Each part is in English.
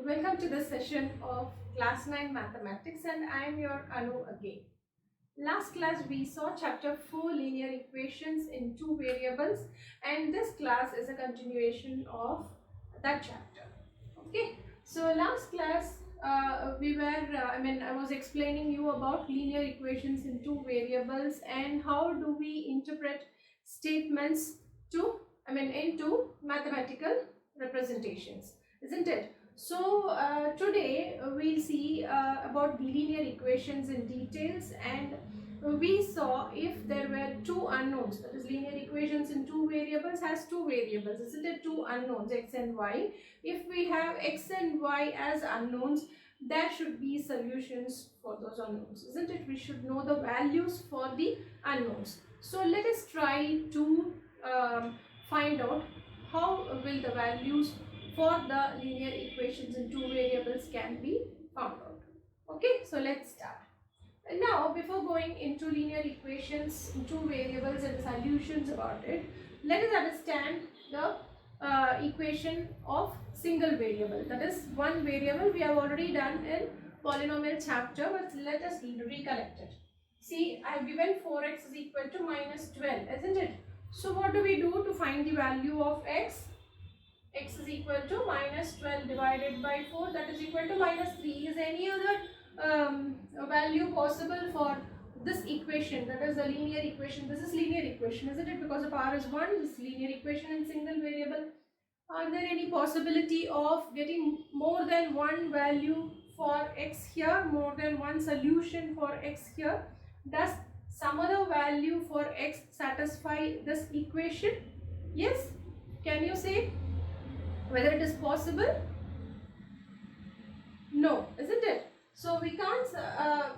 welcome to this session of class 9 mathematics, and I am your Anu again. Last class we saw chapter 4 linear equations in two variables, and this class is a continuation of that chapter. Okay, so last class I was explaining you about linear equations in two variables and how do we interpret statements into mathematical representations, isn't it? So today we'll see about linear equations in details, and we saw if there were two unknowns, that is linear equations in two variables has two variables, isn't it? Two unknowns, x and y. If we have x and y as unknowns, there should be solutions for those unknowns, isn't it? We should know the values for the unknowns. So let us try to find out how will the values for the linear equations in two variables can be found out. Okay, so let's start. And now, before going into linear equations in two variables and the solutions about it, let us understand the equation of single variable, that is one variable. We have already done in polynomial chapter, but let us recollect it. See, I have given 4x is equal to minus 12, isn't it? So what do we do to find the value of x? X is equal to minus 12 divided by 4, that is equal to minus 3. Is any other value possible for this equation, that is the linear equation? This is linear equation, isn't it? Because of r is 1, this linear equation in single variable. Are there any possibility of getting more than one value for x here, more than one solution for x here? Does some other value for x satisfy this equation? Yes? Can you say whether it is possible? No, isn't it? So we can't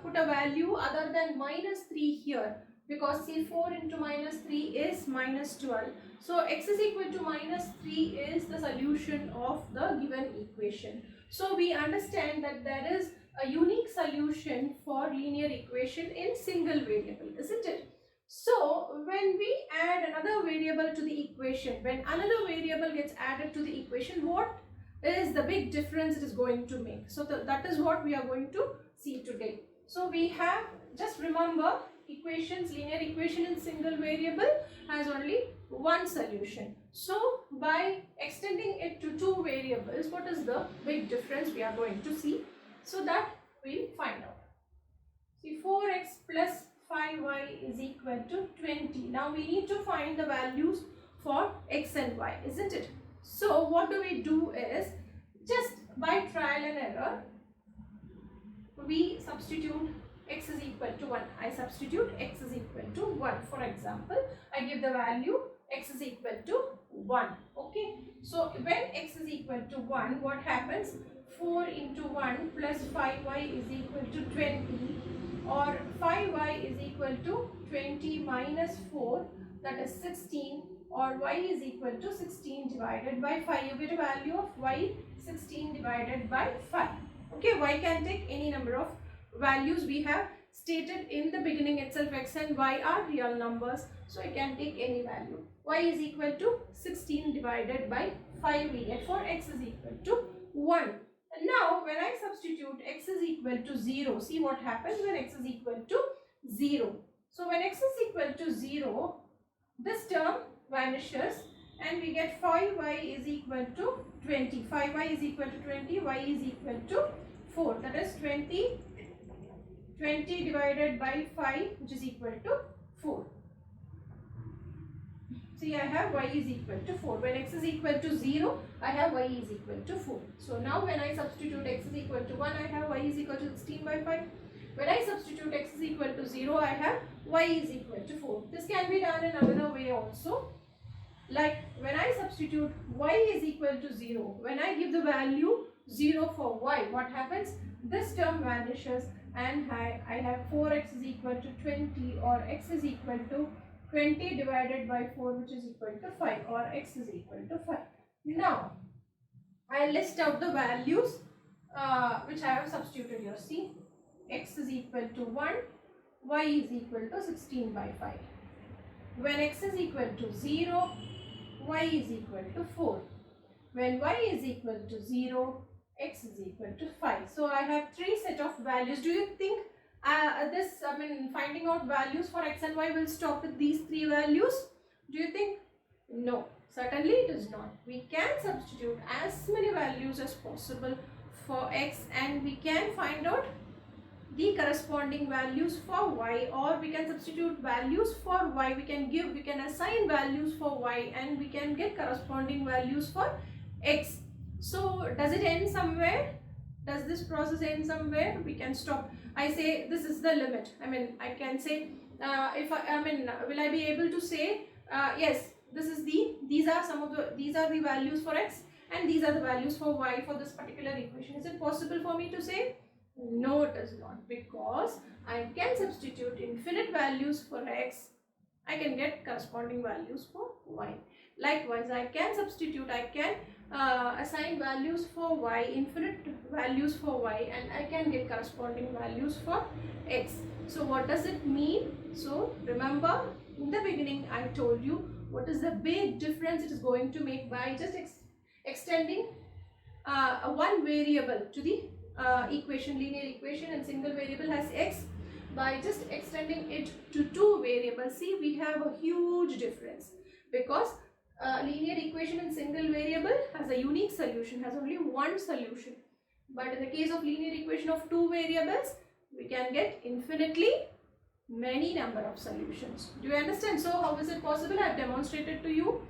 put a value other than minus 3 here, because see, 4 into minus 3 is minus 12. So x is equal to minus 3 is the solution of the given equation. So we understand that there is a unique solution for linear equation in single variable, isn't it? So when we add another variable to the equation, when another variable gets added to the equation, what is the big difference it is going to make? So that is what we are going to see today. So we have, just remember, equations, linear equation in single variable has only one solution. So by extending it to two variables, what is the big difference we are going to see? So that we'll find out. See, 4x plus 5y is equal to 20. Now we need to find the values for x and y, isn't it? So what do we do is, just by trial and error, we substitute x is equal to 1. I substitute x is equal to 1. For example, I give the value x is equal to 1. Okay. So when x is equal to 1, what happens? 4 into 1 plus 5y is equal to 20, or 5y is equal to 20 minus 4, that is 16, or y is equal to 16 divided by 5. You get a value of y 16 divided by 5. Okay, y can take any number of values. We have stated in the beginning itself x and y are real numbers, so it can take any value. Y is equal to 16 divided by 5 we get, for x is equal to 1. And now when I substitute x is equal to 0, see what happens when x is equal to 0. So when x is equal to 0, this term vanishes and we get 5y is equal to 20. 5y is equal to 20, y is equal to 4. That is 20 divided by 5, which is equal to 4. See, I have y is equal to 4. When x is equal to 0, I have y is equal to 4. So now when I substitute x is equal to 1, I have y is equal to 16 by 5. When I substitute x is equal to 0, I have y is equal to 4. This can be done in another way also. Like when I substitute y is equal to 0, when I give the value 0 for y, what happens? This term vanishes and I have 4x is equal to 20, or x is equal to 20 divided by 4, which is equal to 5, or x is equal to 5. Now I list out the values which I have substituted here. See, x is equal to 1, y is equal to 16 by 5. When x is equal to 0, y is equal to 4. When y is equal to 0, x is equal to 5. So I have three set of values. Do you think finding out values for x and y will stop with these three values? Do you think? No, certainly it is not. We can substitute as many values as possible for x and we can find out the corresponding values for y, or we can substitute values for y. We can assign values for y and we can get corresponding values for x. So does it end somewhere? Does this process end somewhere? We can stop. I say this is the limit. I can say will I be able to say yes, these are the values for x and these are the values for y for this particular equation. Is it possible for me to say? No, it is not, because I can substitute infinite values for x. I can get corresponding values for y. Likewise, I can assign values for y, infinite values for y, and I can get corresponding values for x. So what does it mean? So remember, in the beginning I told you what is the big difference it is going to make by just extending one variable to the linear equation, and single variable has x. By just extending it to two variables, see, we have a huge difference, because linear equation in single variable has a unique solution, has only one solution. But in the case of linear equation of two variables, we can get infinitely many number of solutions. Do you understand? So how is it possible? I have demonstrated to you.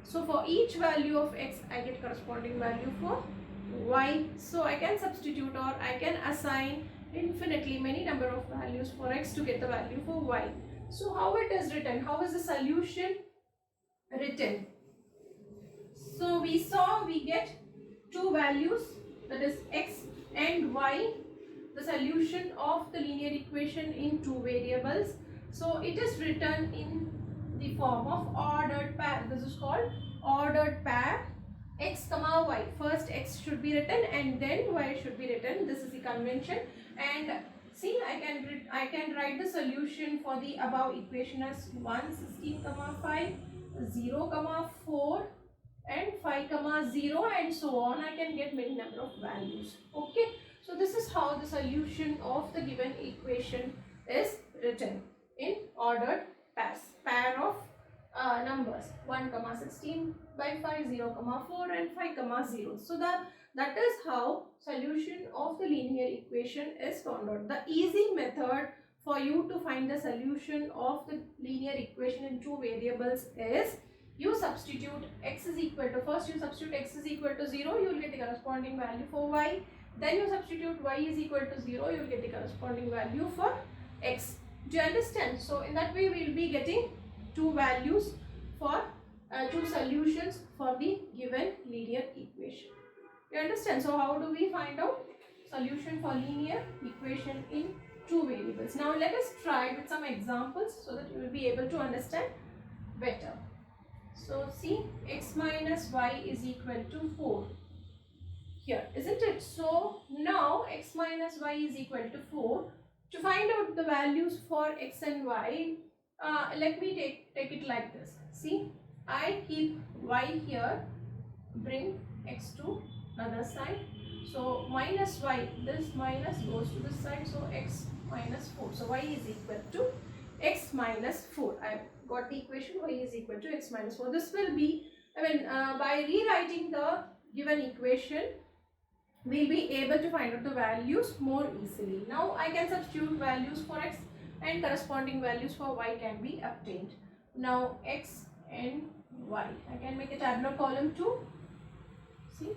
So for each value of x, I get corresponding value for y. So I can substitute, or I can assign infinitely many number of values for x to get the value for y. So how it is written? How is the solution written? So we saw we get two values, that is x and y, the solution of the linear equation in two variables. So it is written in the form of ordered pair. This is called ordered pair, x comma y. First x should be written and then y should be written. This is the convention. And see, I can write the solution for the above equation as 1, 16, 5, 0, 4 and 5, 0 and so on. I can get many number of values. Okay. So this is how the solution of the given equation is written in ordered pairs. Pair of numbers 1, 16 by 5, 0, 4 and 5, 0. So that is how solution of the linear equation is found out. The easy method for you to find the solution of the linear equation in two variables is you substitute x is equal to, first you substitute x is equal to 0, you will get the corresponding value for y. Then you substitute y is equal to 0, you will get the corresponding value for x. Do you understand? So in that way we will be getting two values for two solutions for the given linear equation. You understand? So how do we find out solution for linear equation in two variables? Now let us try with some examples so that you will be able to understand better. So see, x minus y is equal to 4 here, isn't it? So now x minus y is equal to 4. To find out the values for x and y, let me take it like this. See, I keep y here, bring x to other side. So minus y, this minus goes to this side, so x minus 4. So y is equal to x minus 4. I have got the equation y is equal to x minus 4. This will be, by rewriting the given equation, we will be able to find out the values more easily. Now I can substitute values for x and corresponding values for y can be obtained. Now x and y, I can make a tabular column too. See,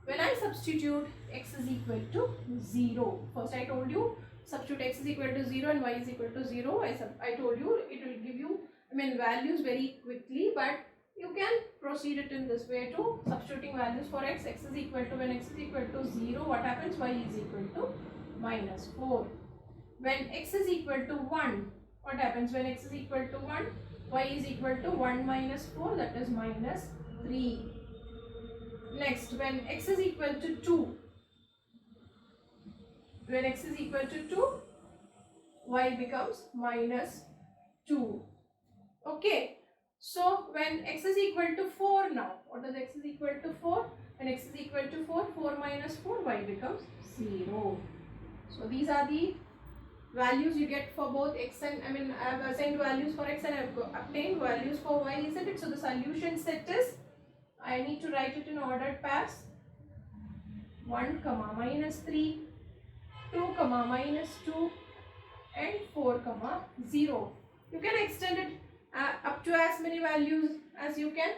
when I substitute x is equal to 0, first I told you substitute x is equal to 0 and y is equal to 0. I told you it will give you values very quickly, but you can proceed it in this way too. Substituting values for x, x is equal to, when x is equal to 0, what happens? Y is equal to minus 4. When x is equal to 1, what happens? When x is equal to 1, y is equal to 1 minus 4, that is minus 3. Next, when x is equal to 2, when x is equal to 2, y becomes minus 2. Okay. So when x is equal to 4 now, what does x is equal to 4? When x is equal to 4, 4 minus 4, y becomes 0. So these are the values you get for both x and, I have assigned values for x and I have obtained values for y, isn't it? So the solution set is, I need to write it in ordered pairs. 1 comma minus 3, 2 comma minus 2 and 4 comma 0. You can extend it up to as many values as you can.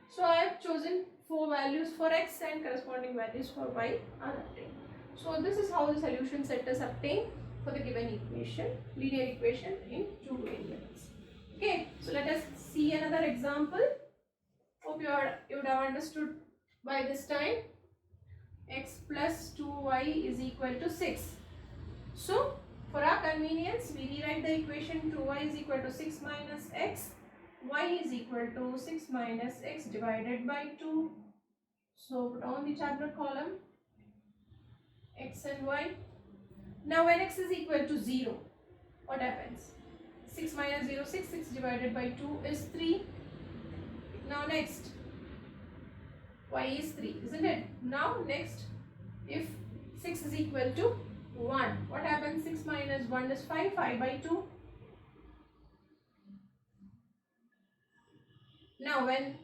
So I have chosen 4 values for x and corresponding values for y are obtained. So this is how the solution set is obtained for the given equation, linear equation in 2 variables. Okay, so let us see another example. Hope you would have understood by this time. X plus 2y is equal to 6. So for our convenience, we rewrite the equation 2y is equal to 6 minus x. Y is equal to 6 minus x divided by 2. So put on the tabular column x and y. Now when x is equal to 0, what happens? 6 minus 0, 6. 6 divided by 2 is 3. Now next, y is 3, isn't it? Now next, if 6 is equal to 1, what happens? 6 minus 1 is 5, 5 by 2. Now when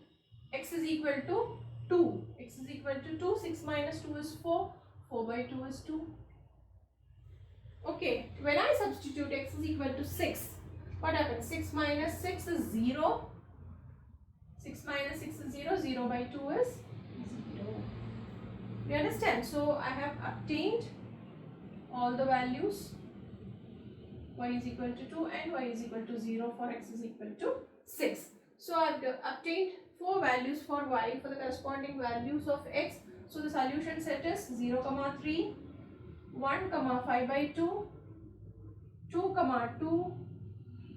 x is equal to 2, x is equal to 2, 6 minus 2 is 4, 4 by 2 is 2. Okay, when I substitute x is equal to 6, what happens? 6 minus 6 is 0, 6 minus 6 is 0, 0 by 2 is 0. You understand? So I have obtained all the values, y is equal to 2 and y is equal to 0 for x is equal to 6. So I have obtained 4 values for y for the corresponding values of x. So the solution set is 0, 3, 1, 5 by 2, 2, 2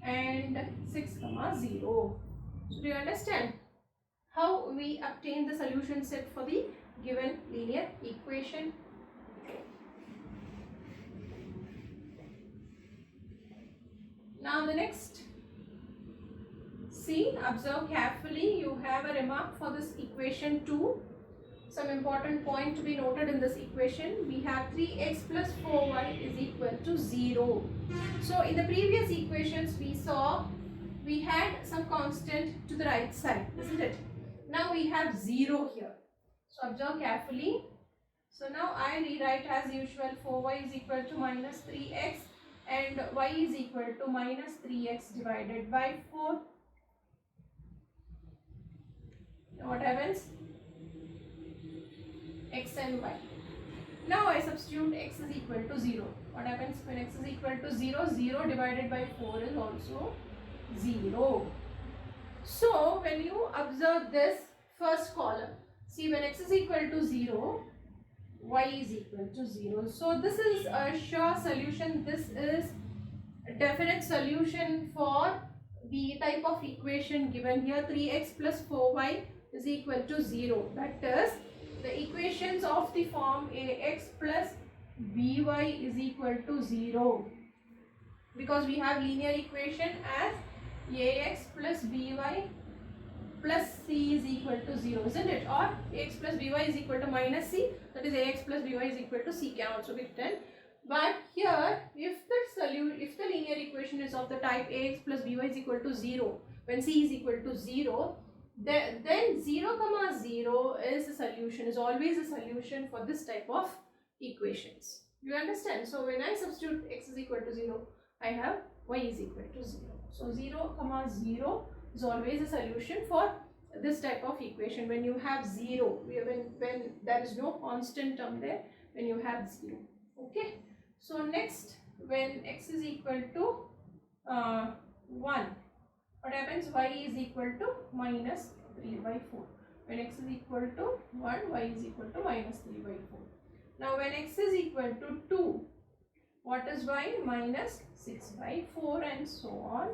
and 6, 0. So do you understand how we obtain the solution set for the given linear equation? Now the next, see, observe carefully. You have a remark for this equation 2. Some important point to be noted in this equation. We have 3x plus 4y is equal to 0. So in the previous equations we saw we had some constant to the right side, isn't it? Now we have 0 here. So observe carefully. So now I rewrite as usual 4y is equal to minus 3x and y is equal to minus 3x divided by 4. Now what happens? X and y. Now I substitute x is equal to 0. What happens when x is equal to 0? 0 divided by 4 is also 0. So when you observe this first column, see when x is equal to 0, y is equal to 0. So this is a sure solution. This is a definite solution for the type of equation given here. 3x plus 4y is equal to 0. That is, the equations of the form ax plus by is equal to 0, because we have linear equation as ax plus by plus c is equal to 0, isn't it? Or ax plus by is equal to minus c, that is ax plus by is equal to c can also be written. But here, if the linear equation is of the type ax plus by is equal to 0, when c is equal to 0, then 0, 0 is a solution, is always a solution for this type of equations. You understand? So when I substitute x is equal to 0, I have y is equal to 0. So 0, 0 is always a solution for this type of equation. When you have 0, when there is no constant term there, when you have 0. Okay. So next, when x is equal to 1, what happens? Y is equal to minus 3 by 4. When x is equal to 1, y is equal to minus 3 by 4. Now when x is equal to 2, what is y? Minus 6 by 4 and so on.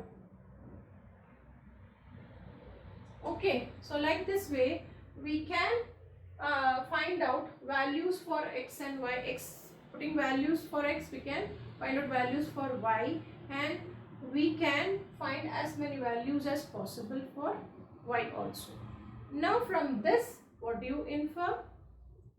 Okay, so like this way we can find out values for x and y. Putting values for x, we can find out values for y, and we can find as many values as possible for y also. Now from this, what do you infer?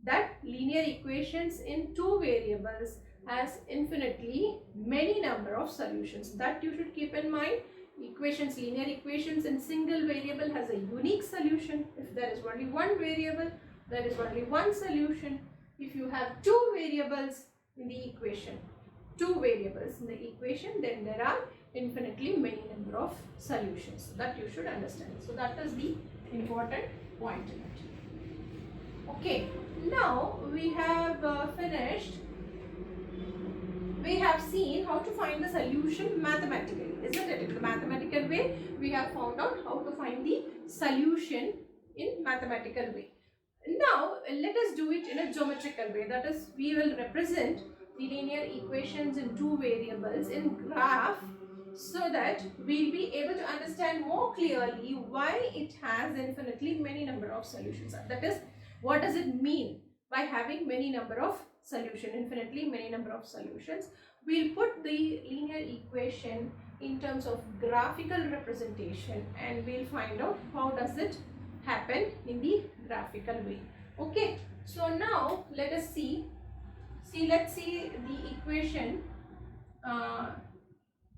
That linear equations in two variables has infinitely many number of solutions. That you should keep in mind. Equations, linear equations in single variable has a unique solution. If there is only one variable, there is only one solution. If you have two variables in the equation, then there are infinitely many number of solutions. That you should understand. So that is the important point in it. Okay, now we have finished. We have seen how to find the solution mathematically, isn't it? In the mathematical way, we have found out how to find the solution in mathematical way. Now, let us do it in a geometrical way. That is, we will represent the linear equations in two variables in graph, so that we will be able to understand more clearly why it has infinitely many number of solutions. That is, what does it mean by having many number of solutions, infinitely many number of solutions. We'll put the linear equation in terms of graphical representation, and we'll find out how does it happen in the graphical way. Okay, so now let us see. Let's see the equation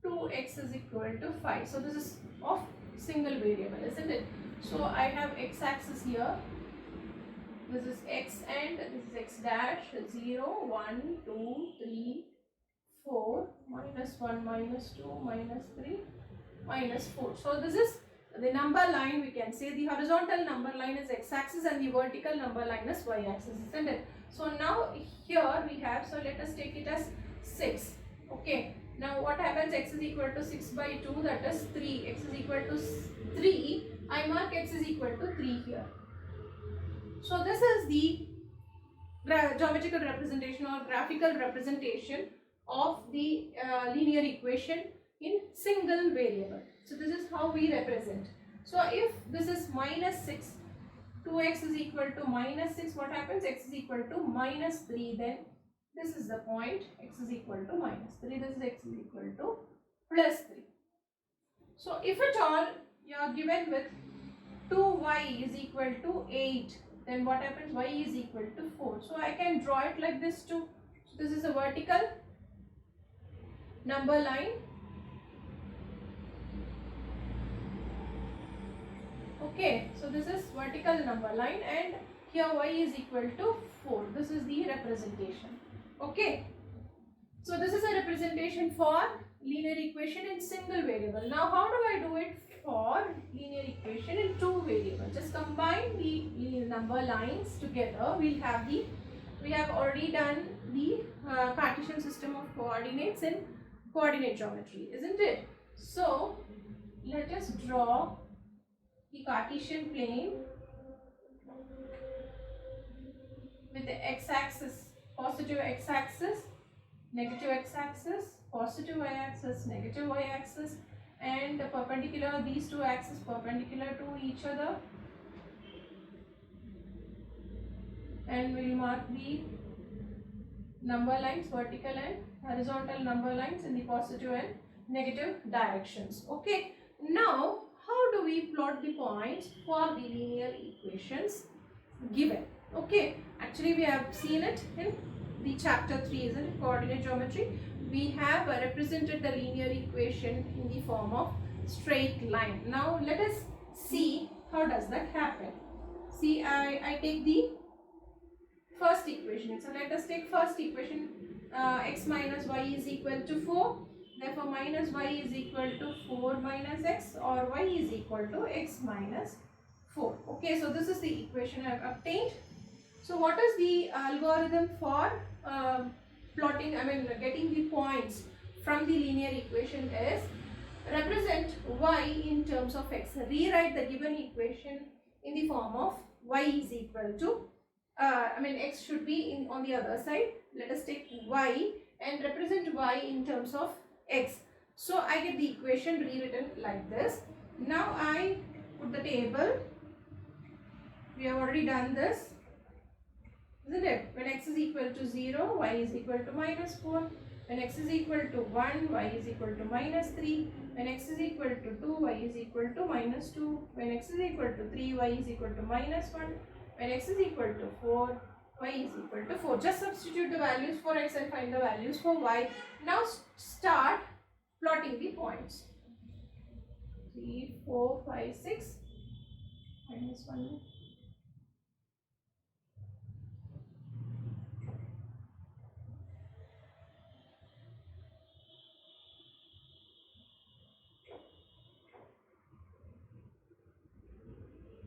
2x is equal to 5. So this is of single variable, isn't it? So I have x-axis here. This is x and this is x dash, 0, 1, 2, 3, 4, minus 1, minus 2, minus 3, minus 4. So this is the number line. We can say the horizontal number line is x-axis and the vertical number line is y-axis, isn't it? So now here we have, so let us take it as 6. Okay. Now what happens? X is equal to 6 by 2, that is 3. X is equal to 3. I mark x is equal to 3 here. So this is the geometrical representation or graphical representation of the linear equation in single variable. So this is how we represent. So if this is minus 6, 2x is equal to minus 6, what happens? X is equal to minus 3, then this is the point, x is equal to minus 3, this is x is equal to plus 3. So if at all you are given with 2y is equal to 8, then what happens? Y is equal to 4. So I can draw it like this too. So this is a vertical number line. Okay, so this is vertical number line, and here y is equal to 4. This is the representation. Okay, so this is a representation for linear equation in single variable. Now how do I do it for linear equation in two variables? Just combine the number lines together. We have already done the Cartesian system of coordinates in coordinate geometry, isn't it? So let us draw the Cartesian plane with the x-axis, positive x-axis, negative x-axis, positive y-axis, negative y-axis, and the perpendicular, these two axes perpendicular to each other, and we will mark the number lines, vertical and horizontal number lines in the positive and negative directions. Okay, now how do we plot the points for the linear equations given? Okay, actually we have seen it in the chapter 3, isn't it? Coordinate geometry. We have represented the linear equation in the form of straight line. Now let us see how does that happen. See, I take the first equation. So let us take first equation, x minus y is equal to 4. Therefore minus y is equal to 4 minus x, or y is equal to x minus 4. Okay, so this is the equation I have obtained. So what is the algorithm for plotting, getting the points from the linear equation is represent y in terms of x. Rewrite the given equation in the form of y is equal to, x should be on the other side. Let us take y and represent y in terms of x. So I get the equation rewritten like this. Now I put the table. We have already done this, isn't it? When x is equal to 0, y is equal to minus 4. When x is equal to 1, y is equal to minus 3. When x is equal to 2, y is equal to minus 2. When x is equal to 3, y is equal to minus 1. When x is equal to 4, y is equal to 4. Just substitute the values for x and find the values for y. Now start plotting the points. 3, 4, 5, 6, minus 1.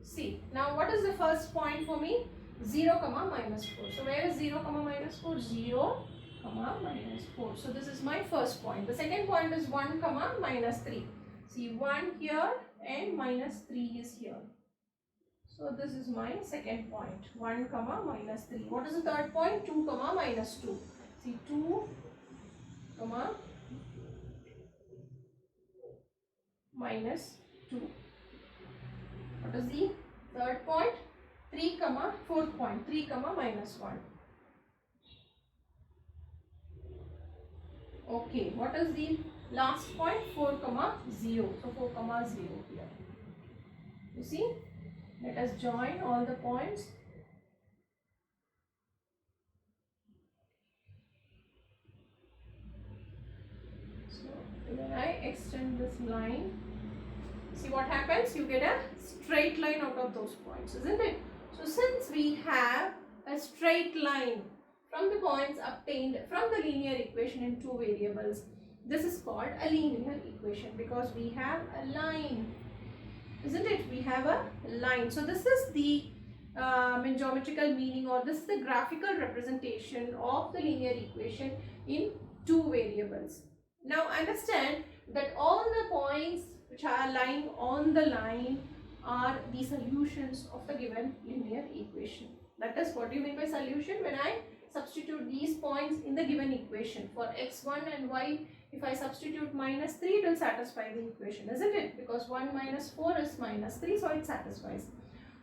See, now what is the first point for me? 0, comma minus 4. So where is 0, comma minus 4? 0, comma minus 4. So this is my first point. The second point is 1, comma minus 3. See, 1 here and minus 3 is here. So this is my second point. 1, comma minus 3. What is the third point? 2, comma minus 2. See, 2, comma minus 2. What is the third point? 3, comma fourth point. 3, comma minus 1. Okay, what is the last point? 4, comma 0. So 4, comma 0 here. You see? Let us join all the points. So when I extend this line, see what happens? You get a straight line out of those points, isn't it? So since we have a straight line from the points obtained from the linear equation in two variables, this is called a linear equation because we have a line, isn't it? We have a line. So this is the geometrical meaning, or this is the graphical representation of the linear equation in two variables. Now understand that all the points which are lying on the line are the solutions of the given linear equation. That is, what do you mean by solution? When I substitute these points in the given equation for x1 and y, if I substitute minus 3, it will satisfy the equation, isn't it? Because 1 minus 4 is minus 3, so it satisfies.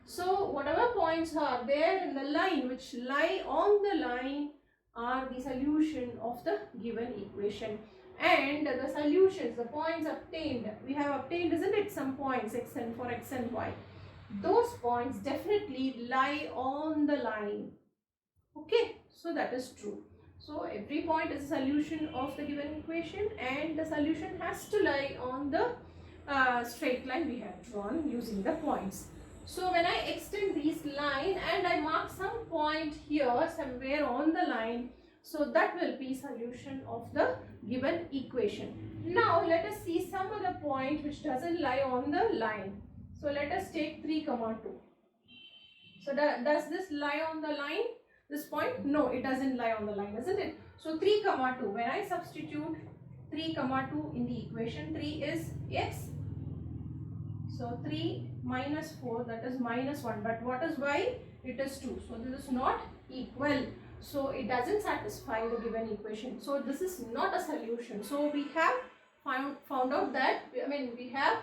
So whatever points are there in the line which lie on the line are the solution of the given equation. And the solutions, the points obtained, we have obtained, isn't it, some points x and for x and y. Those points definitely lie on the line. Okay, so that is true. So every point is a solution of the given equation, and the solution has to lie on the straight line we have drawn using the points. So when I extend this line and I mark some point here somewhere on the line, so that will be solution of the given equation. Now let us see some other point which doesn't lie on the line. So let us take 3, 2. So does this lie on the line? This point? No, it doesn't lie on the line, isn't it? So 3, 2. When I substitute 3, 2 in the equation, 3 is x. So 3 minus 4, that is minus 1. But what is y? It is 2. So this is not equal. So it doesn't satisfy the given equation. So this is not a solution. So we have found out that, we have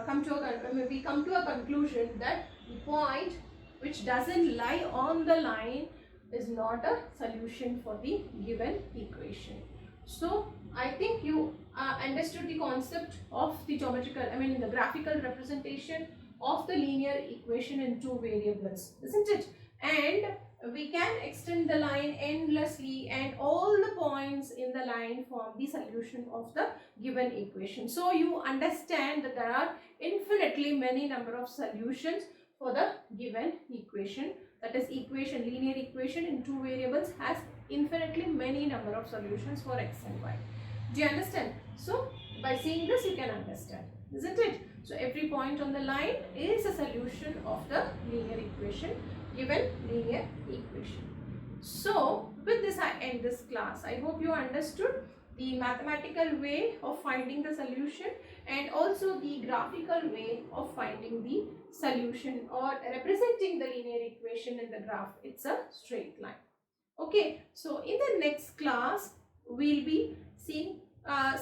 come to a conclusion that the point which doesn't lie on the line is not a solution for the given equation. So I think you understood the concept of the geometrical, the graphical representation of the linear equation in two variables, isn't it? And we can extend the line endlessly, and all the points in the line form the solution of the given equation. So you understand that there are infinitely many number of solutions for the given equation. That is, linear equation in two variables has infinitely many number of solutions for x and y. Do you understand? So by seeing this you can understand, isn't it? So every point on the line is a solution of the linear equation, given linear equation. So with this I end this class. I hope you understood the mathematical way of finding the solution and also the graphical way of finding the solution or representing the linear equation in the graph. It's a straight line. Okay, so in the next class we'll be seeing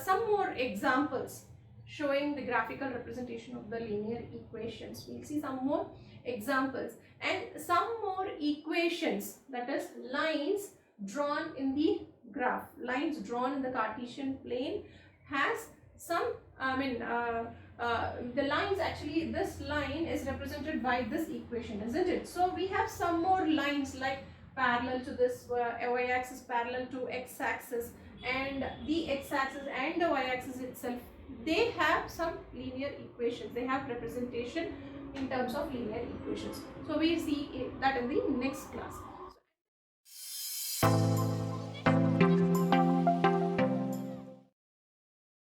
some more examples showing the graphical representation of the linear equations. We'll see some more examples and some more equations, that is lines drawn in the graph, lines drawn in the Cartesian plane has some, the lines actually, this line is represented by this equation, isn't it? So we have some more lines like parallel to this y-axis, parallel to x-axis, and the x-axis and the y-axis itself, they have some linear equations, they have representation in terms of linear equations. So we see that in the next class.